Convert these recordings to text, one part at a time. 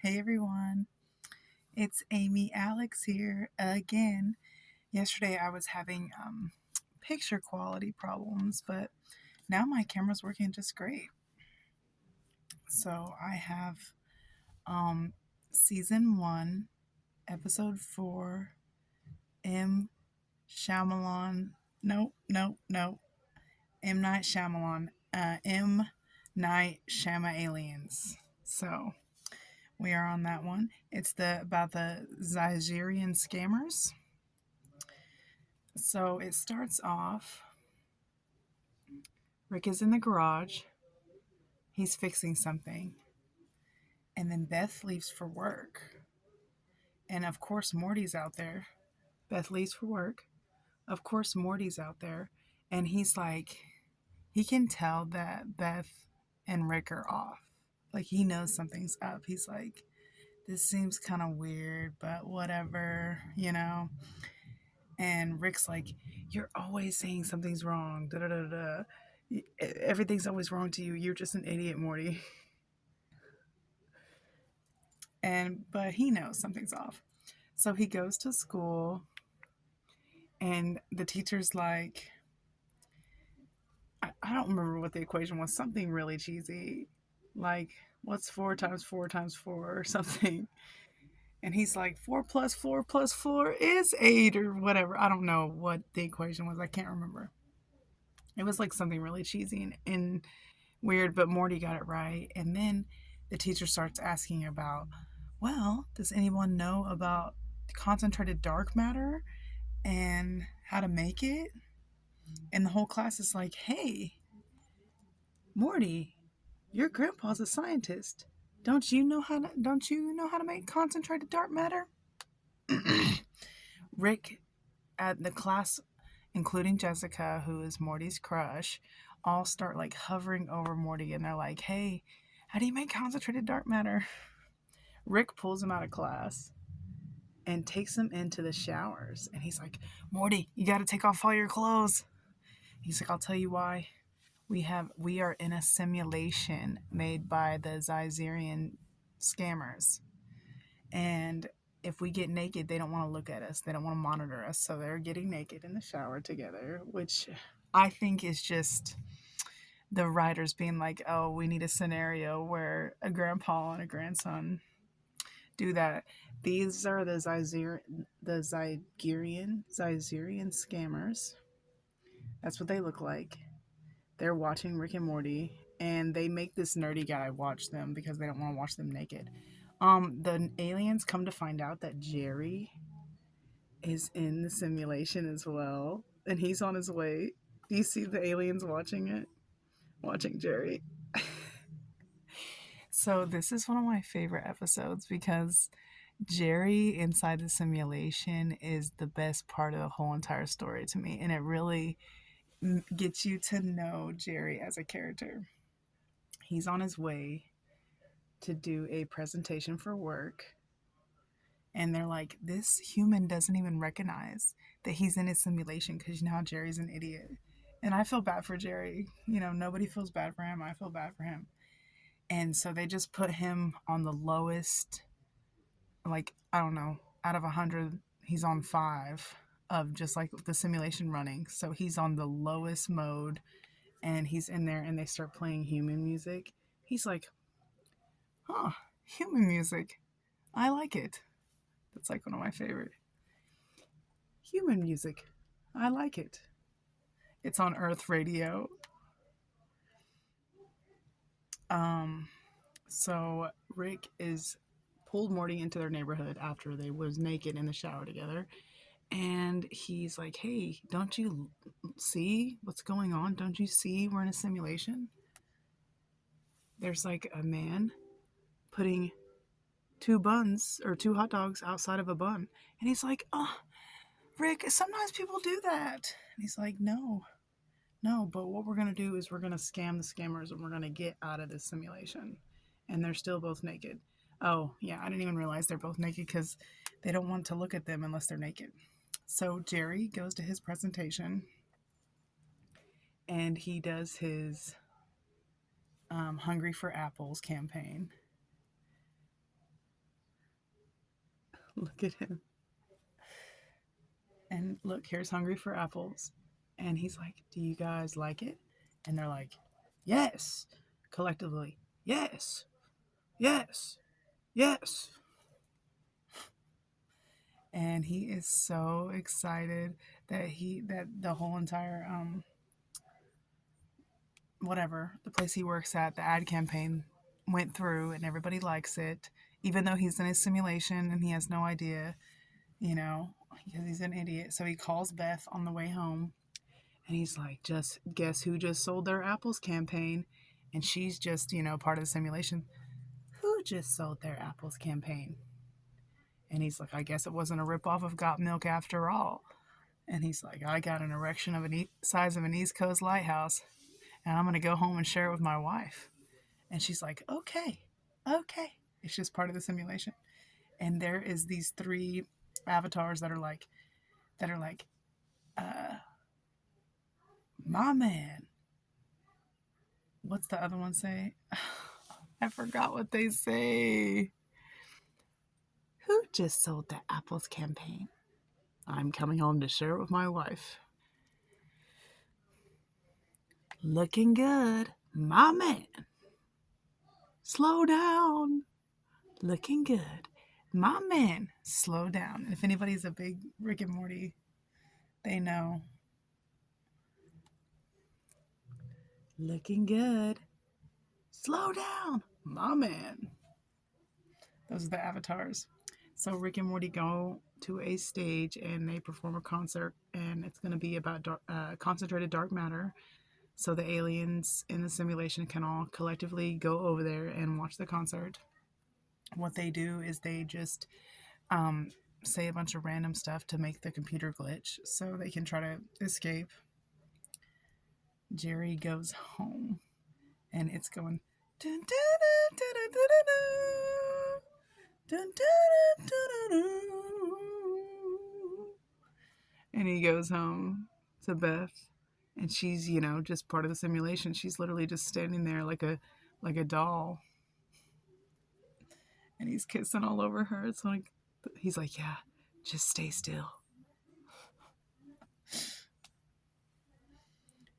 Hey everyone, it's Amy Alex here again. Yesterday I was having picture quality problems, but now my camera's working just great. So I have um, season 1, episode 4, M. Shyamalan. No. M. Night Shyamalan. M. Night Aliens. So we are on that one. It's about the Zygerian scammers. So it starts off. Rick is in the garage. He's fixing something. And then Beth leaves for work. And of course, Morty's out there. Beth leaves for work. Of course, Morty's out there. And he's like, he can tell that Beth and Rick are off. Like, he knows something's up. He's like, this seems kind of weird, but whatever. And Rick's like, you're always saying something's wrong. Da da da da. Everything's always wrong to you. You're just an idiot, Morty. But he knows something's off. So he goes to school, and the teacher's like, I don't remember what the equation was. Something really cheesy, like what's 4 times 4 times 4 or something. And he's like, 4 plus 4 plus 4 is 8 or whatever. I don't know what the equation was. I can't remember. It was like something really cheesy and weird, but Morty got it right. And then the teacher starts asking about, well, does anyone know about concentrated dark matter and how to make it? And the whole class is like, hey, Morty, your grandpa's a scientist. Don't you know how to make concentrated dark matter? Rick at the class, including Jessica, who is Morty's crush, all start like hovering over Morty and they're like, hey, how do you make concentrated dark matter? Rick pulls him out of class and takes him into the showers. And he's like, Morty, you got to take off all your clothes. He's like, I'll tell you why. We are in a simulation made by the Zygerian scammers. And if we get naked, they don't want to look at us. They don't want to monitor us. So they're getting naked in the shower together, which I think is just the writers being like, oh, we need a scenario where a grandpa and a grandson do that. These are the Zygerian scammers. That's what they look like. They're watching Rick and Morty, and they make this nerdy guy watch them because they don't want to watch them naked. The aliens come to find out that Jerry is in the simulation as well, and he's on his way. Do you see the aliens watching it? Watching Jerry. So this is one of my favorite episodes because Jerry inside the simulation is the best part of the whole entire story to me, and it really gets you to know Jerry as a character. He's on his way to do a presentation for work, and they're like, this human doesn't even recognize that he's in a simulation because now Jerry's an idiot. And I feel bad for Jerry. Nobody feels bad for him. I feel bad for him. And so they just put him on the lowest, like, I don't know, out of 100, he's on 5 of just like the simulation running. So he's on the lowest mode, and he's in there, and they start playing human music. He's like, huh, human music. I like it. That's like one of my favorite. Human music. I like it. It's on Earth Radio. Um, so Rick is pulled Morty into their neighborhood after they was naked in the shower together, and he's like, "Hey, don't you see what's going on? Don't you see we're in a simulation? There's like a man putting 2 buns or 2 hot dogs outside of a bun," and he's like, "Oh, Rick, sometimes people do that." And he's like, No, but what we're going to do is we're going to scam the scammers and we're going to get out of this simulation. And they're still both naked. Oh, yeah, I didn't even realize they're both naked because they don't want to look at them unless they're naked. So Jerry goes to his presentation and he does his Hungry for Apples campaign. Look at him. And look, here's hungry for apples. And he's like, do you guys like it? And they're like, yes. Collectively, yes, yes, yes. And he is so excited that the whole entire whatever the place he works at, the ad campaign went through and everybody likes it, even though he's in a simulation and he has no idea, you know, because he's an idiot. So he calls Beth on the way home and he's like, just guess who just sold their apples campaign? And she's just, part of the simulation. Who just sold their apples campaign? And he's like, I guess it wasn't a ripoff of Got Milk after all. And he's like, I got an erection of size of an East Coast lighthouse, and I'm gonna go home and share it with my wife. And she's like, okay, okay. It's just part of the simulation. And there is these three avatars that are like, uh, my man. What's the other one say? I forgot what they say. Who just sold the apples campaign? I'm coming home to share it with my wife. Looking good. My man. Slow down. Looking good. My man. Slow down. And if anybody's a big Rick and Morty, they know. Looking good. Slow down. My man. Those are the avatars. So Rick and Morty go to a stage and they perform a concert, and it's going to be about concentrated dark matter. So the aliens in the simulation can all collectively go over there and watch the concert. What they do is they just say a bunch of random stuff to make the computer glitch so they can try to escape. Jerry goes home and it's going dun, dun, dun, dun, dun, dun, dun, dun, dun, and he goes home to Beth, and she's just part of the simulation. She's literally just standing there like a doll, and he's kissing all over her. It's like he's like, yeah, just stay still.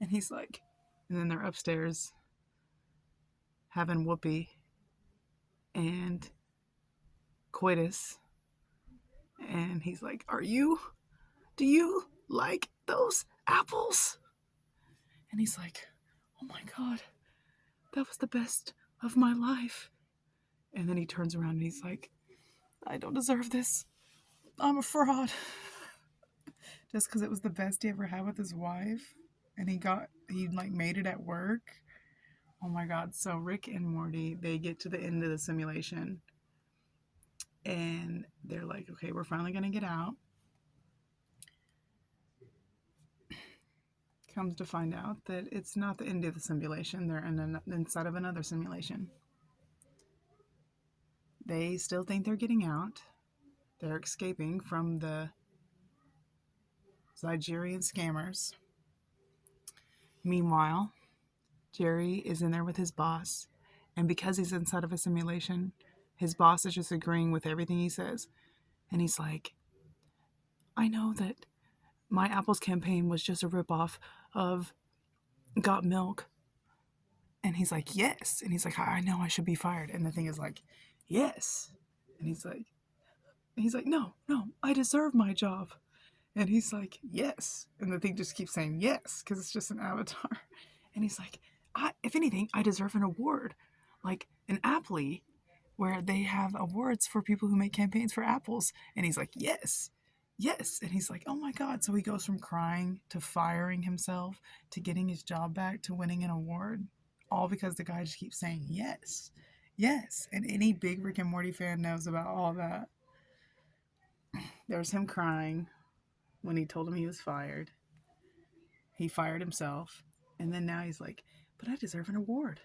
And he's like, and then they're upstairs having whoopee and coitus, and he's like, do you like those apples? And he's like, oh my god, that was the best of my life. And then he turns around and he's like, I don't deserve this. I'm a fraud. Just because it was the best he ever had with his wife. And he made it at work. Oh my god. So Rick and Morty, they get to the end of the simulation. And they're like, okay, we're finally going to get out. Comes to find out that it's not the end of the simulation. They're inside of another simulation. They still think they're getting out. They're escaping from the Nigerian scammers. Meanwhile, Jerry is in there with his boss, and because he's inside of a simulation, his boss is just agreeing with everything he says. And he's like, I know that my apples campaign was just a ripoff of Got Milk. And he's like, yes. And he's like, I know I should be fired. And the thing is like, yes. And he's like, no, I deserve my job. And he's like, yes. And the thing just keeps saying yes, because it's just an avatar. And he's like, if anything, I deserve an award. Like an Appley, where they have awards for people who make campaigns for apples. And he's like, yes. And he's like, oh my God. So he goes from crying to firing himself to getting his job back to winning an award. All because the guy just keeps saying yes. And any big Rick and Morty fan knows about all that. There's him crying when he told him he was fired. He fired himself. And then now he's like, but I deserve an award.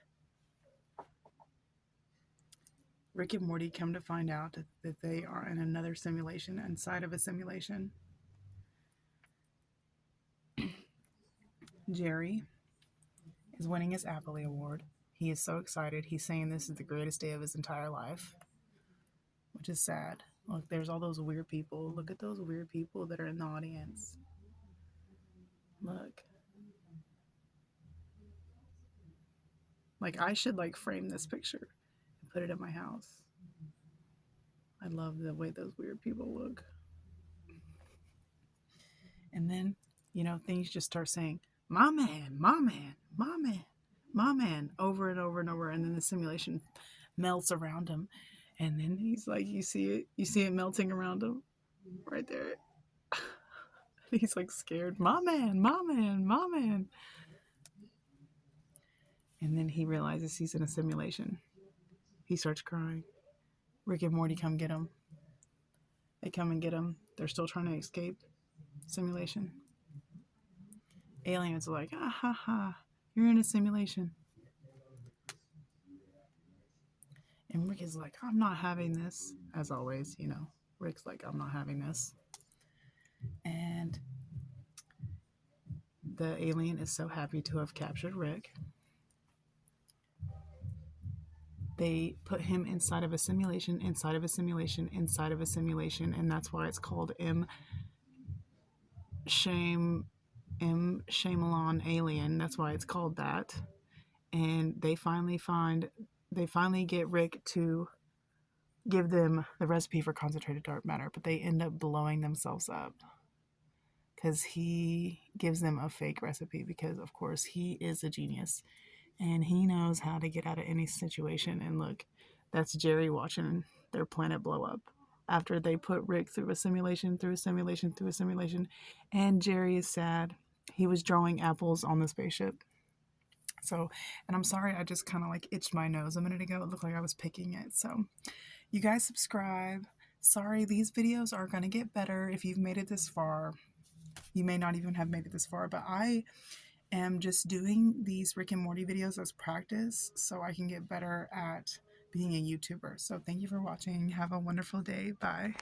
Rick and Morty come to find out that they are in another simulation, inside of a simulation. Jerry is winning his Appley Award. He is so excited. He's saying this is the greatest day of his entire life, which is sad. Look, there's all those weird people. Look at those weird people that are in the audience. Look. Like, I should like frame this picture and put it in my house. I love the way those weird people look. And then, things just start saying, my man, my man, my man, my man, over and over and over. And then the simulation melts around him. And then he's like, you see it melting around him right there. He's like scared, my man, my man, my man. And then he realizes he's in a simulation. He starts crying. Rick and Morty come get him. They come and get him. They're still trying to escape simulation. Aliens are like, ah ha ha, you're in a simulation. And Rick is like, I'm not having this. As always, Rick's like, I'm not having this. And the alien is so happy to have captured Rick. They put him inside of a simulation, inside of a simulation, inside of a simulation, and that's why it's called Shyamalan Alien. That's why it's called that. And they finally get Rick to give them the recipe for concentrated dark matter, but they end up blowing themselves up because he gives them a fake recipe because, of course, he is a genius and he knows how to get out of any situation. And look, that's Jerry watching their planet blow up after they put Rick through a simulation, through a simulation, through a simulation. And Jerry is sad. He was drawing apples on the spaceship. So, and I'm sorry, I just kind of like itched my nose a minute ago. It looked like I was picking it. So, you guys subscribe. Sorry, these videos are going to get better if you've made it this far. You may not even have made it this far, but I am just doing these Rick and Morty videos as practice so I can get better at being a YouTuber. So thank you for watching. Have a wonderful day. Bye.